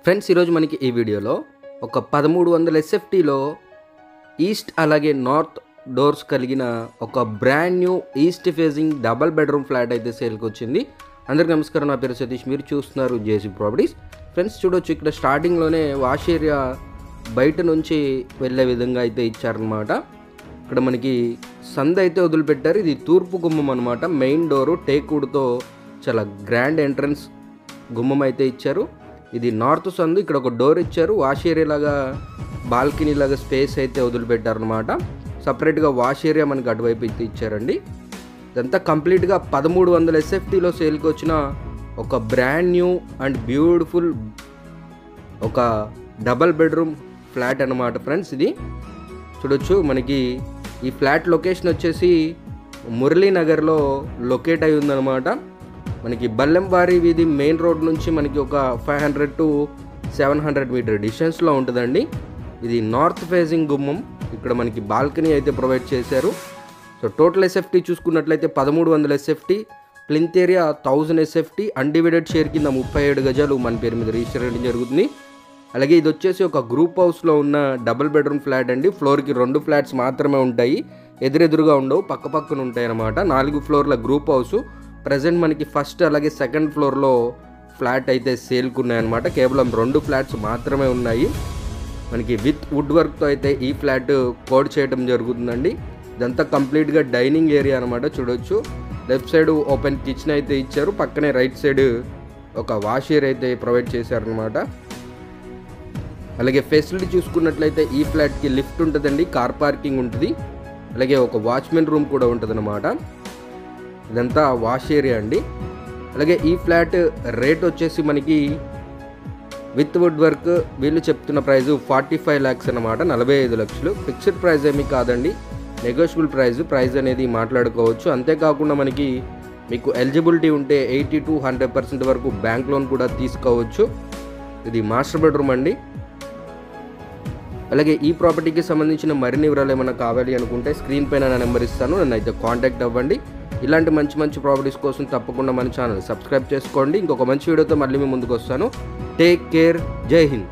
Friends ఈరోజు మనకి ఈ వీడియోలో ఒక 1300 ఎస్ఎఫ్టీలో ఈస్ట్ అలాగే నార్త్ డోర్స్ కలిగిన ఒక brand new east facing double bedroom flat అయితే సేల్కి వచ్చింది. అందరికీ నమస్కారం, నా పేరు సతీష్, మీరు చూస్తున్నారు జేసీ ప్రాపర్టీస్. ఫ్రెండ్స్ చూడొచ్చు, ఇక్కడ స్టార్టింగ్లోనే వాష్ ఏరియా బయట నుంచి వెళ్ళే విధంగా అయితే ఇచ్చారనమాట. ఇక్కడ మనకి సంద అయితే వదిలిపెట్టారు. ఇది తూర్పు గుమ్మం అనమాట. మెయిన్ డోరు టేక్వుడ్తో చాలా గ్రాండ్ ఎంట్రన్స్ గుమ్మం అయితే ఇచ్చారు. ఇది నార్త్ సందు. ఇక్కడ ఒక డోర్ ఇచ్చారు. వాష్ ఏరియా లాగా బాల్కనీ లాగా స్పేస్ అయితే వదిలిపెట్టారు అనమాట. సపరేట్గా వాష్ ఏరియా మనకి అటువైపు అయితే ఇచ్చారండి. ఇదంతా కంప్లీట్గా 1300 ఎస్ఎఫ్టీలో సేల్కి వచ్చిన ఒక బ్రాండ్ న్యూ అండ్ బ్యూటిఫుల్ ఒక డబల్ బెడ్రూమ్ ఫ్లాట్ అనమాట. ఫ్రెండ్స్ ఇది చూడొచ్చు, మనకి ఈ ఫ్లాట్ లొకేషన్ వచ్చేసి మురళీనగర్లో లొకేట్ అయి ఉందన్నమాట. మనకి బల్లెంవారి వీధి మెయిన్ రోడ్ నుంచి మనకి ఒక 500 to 700 మీటర్ డిస్టెన్స్లో ఉంటుందండి. ఇది నార్త్ ఫేసింగ్ గుమ్మం. ఇక్కడ మనకి బాల్కనీ అయితే ప్రొవైడ్ చేశారు. సో టోటల్ ఎస్ఎఫ్టీ చూసుకున్నట్లయితే 1300 SFT, plinth area 1000 SFT, undivided share కింద 37 గజాలు మన పేరు మీద రిజిస్టర్ చేయడం జరుగుతుంది. అలాగే ఇది వచ్చేసి ఒక గ్రూప్ హౌస్లో ఉన్న డబుల్ బెడ్రూమ్ ఫ్లాట్ అండి. ఫ్లోర్కి 2 ఫ్లాట్స్ మాత్రమే ఉంటాయి, ఎదురెదురుగా ఉండవు, పక్క పక్కన ఉంటాయి అన్నమాట. 4 ఫ్లోర్ల గ్రూప్ హౌస్. ప్రజెంట్ మనకి ఫస్ట్ అలాగే సెకండ్ ఫ్లోర్లో ఫ్లాట్ అయితే సేల్కి ఉన్నాయన్నమాట. కేవలం 2 ఫ్లాట్స్ మాత్రమే ఉన్నాయి. మనకి విత్ వుడ్ వర్క్తో అయితే ఈ ఫ్లాట్ కోడ్ చేయడం జరుగుతుందండి. ఇదంతా కంప్లీట్గా డైనింగ్ ఏరియా అనమాట. చూడొచ్చు, లెఫ్ట్ సైడ్ ఓపెన్ కిచెన్ అయితే ఇచ్చారు. పక్కనే రైట్ సైడ్ ఒక వాష్ ఏరియా అయితే ప్రొవైడ్ చేశారనమాట. అలాగే ఫెసిలిటీ చూసుకున్నట్లయితే ఈ ఫ్లాట్కి లిఫ్ట్ ఉంటుందండి, కార్ పార్కింగ్ ఉంటుంది, అలాగే ఒక వాచ్మెన్ రూమ్ కూడా ఉంటుంది అన్నమాట. ఇదంతా వాష్ ఏరియా అండి. అలాగే ఈ ఫ్లాట్ రేట్ వచ్చేసి మనకి విత్ వుడ్ వర్క్ వీళ్ళు చెప్తున్న ప్రైస్ 45 lakhs అనమాట, 45 లక్షలు. ఫిక్స్డ్ ప్రైస్ ఏమీ కాదండి, నెగోషియబుల్ ప్రైస్ అనేది మాట్లాడుకోవచ్చు. అంతేకాకుండా మనకి మీకు ఎలిజిబిలిటీ ఉంటే 80 to 100% వరకు బ్యాంక్ లోన్ కూడా తీసుకోవచ్చు. ఇది మాస్టర్ బెడ్రూమ్ అండి. అలాగే ఈ ప్రాపర్టీకి సంబంధించిన మరిన్ని వివరాలు ఏమైనా కావాలి అనుకుంటే స్క్రీన్ పైన నా నెంబర్ ఇస్తాను, నన్ను అయితే కాంటాక్ట్ అవ్వండి. ఇలాంటి మంచి ప్రాపర్టీస్ కోసం తప్పకుండా మన ఛానల్ సబ్స్క్రైబ్ చేసుకోండి. ఇంకొక మంచి వీడియోతో మళ్ళీ మీ ముందుకు వస్తాను. టేక్ కేర్, జై హింద్.